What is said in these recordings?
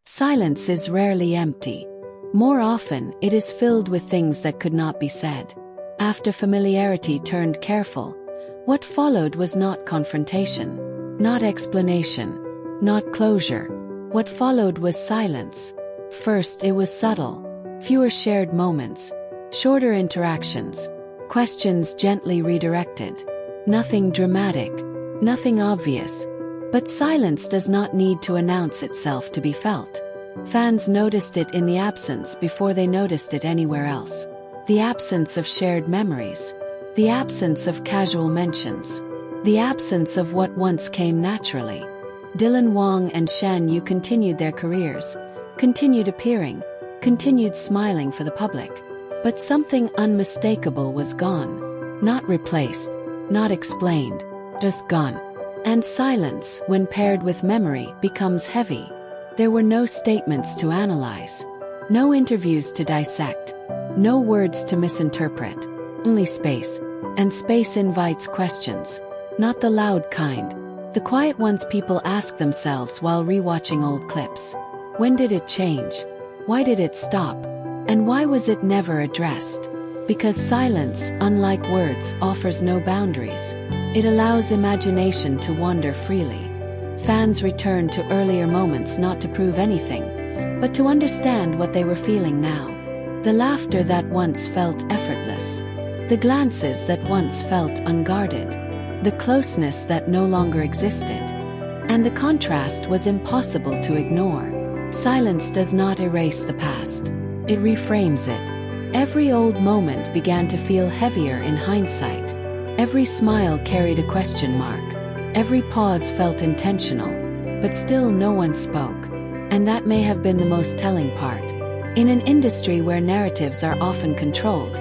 Silence is rarely empty. More often, it is filled with things that could not be said. After familiarity turned careful, what followed was not confrontation, not explanation, not closure. What followed was silence. First, it was subtle. Fewer shared moments, shorter interactions, questions gently redirected. Nothing dramatic, nothing obvious. But silence does not need to announce itself to be felt. Fans noticed it in the absence before they noticed it anywhere else. The absence of shared memories. The absence of casual mentions. The absence of what once came naturally. Dylan Wang and Shen Yue continued their careers, continued appearing, continued smiling for the public. But something unmistakable was gone. Not replaced, not explained, just gone. And silence, when paired with memory, becomes heavy. There were no statements to analyze, no interviews to dissect, no words to misinterpret, only space. And space invites questions, not the loud kind, the quiet ones people ask themselves while rewatching old clips. When did it change? Why did it stop? And why was it never addressed? Because silence, unlike words, offers no boundaries. It allows imagination to wander freely. Fans return to earlier moments not to prove anything, but to understand what they were feeling now. The laughter that once felt effortless. The glances that once felt unguarded. The closeness that no longer existed. And the contrast was impossible to ignore. Silence does not erase the past. It reframes it. Every old moment began to feel heavier in hindsight. Every smile carried a question mark. Every pause felt intentional. But still no one spoke. And that may have been the most telling part. In an industry where narratives are often controlled,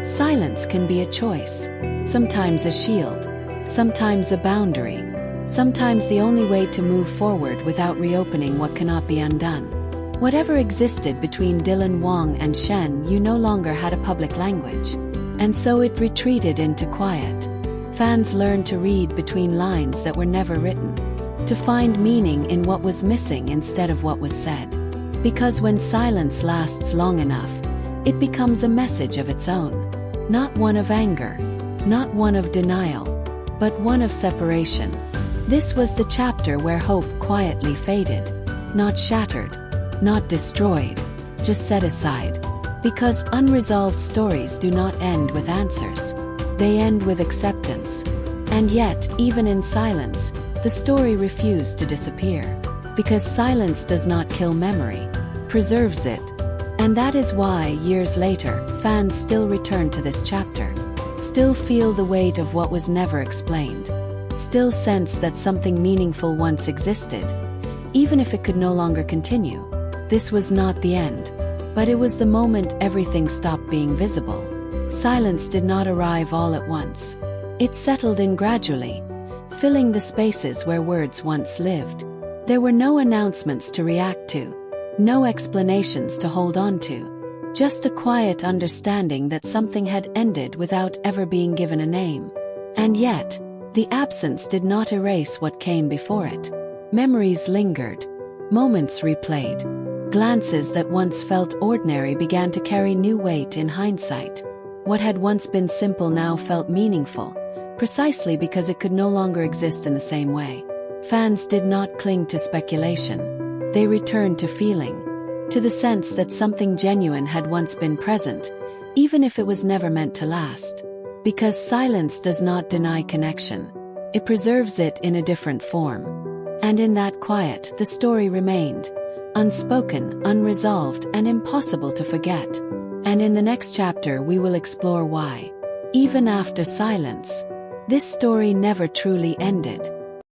silence can be a choice. Sometimes a shield. Sometimes a boundary. Sometimes the only way to move forward without reopening what cannot be undone. Whatever existed between Dylan Wang and Shen Yue no longer had a public language. And so it retreated into quiet. Fans learned to read between lines that were never written. To find meaning in what was missing instead of what was said. Because when silence lasts long enough, it becomes a message of its own. Not one of anger, not one of denial, but one of separation. This was the chapter where hope quietly faded. Not shattered, not destroyed, just set aside. Because unresolved stories do not end with answers. They end with acceptance. And yet, even in silence, the story refused to disappear. Because silence does not kill memory, preserves it. And that is why, years later, fans still return to this chapter. Still feel the weight of what was never explained. Still sense that something meaningful once existed. Even if it could no longer continue. This was not the end. But it was the moment everything stopped being visible. Silence did not arrive all at once. It settled in gradually, filling the spaces where words once lived. There were no announcements to react to, no explanations to hold on to, just a quiet understanding that something had ended without ever being given a name. And yet, the absence did not erase what came before it. Memories lingered, moments replayed, glances that once felt ordinary began to carry new weight in hindsight. What had once been simple now felt meaningful, precisely because it could no longer exist in the same way. Fans did not cling to speculation. They returned to feeling, to the sense that something genuine had once been present, even if it was never meant to last. Because silence does not deny connection. It preserves it in a different form. And in that quiet, the story remained, unspoken, unresolved, and impossible to forget. And in the next chapter we will explore why, even after silence, this story never truly ended.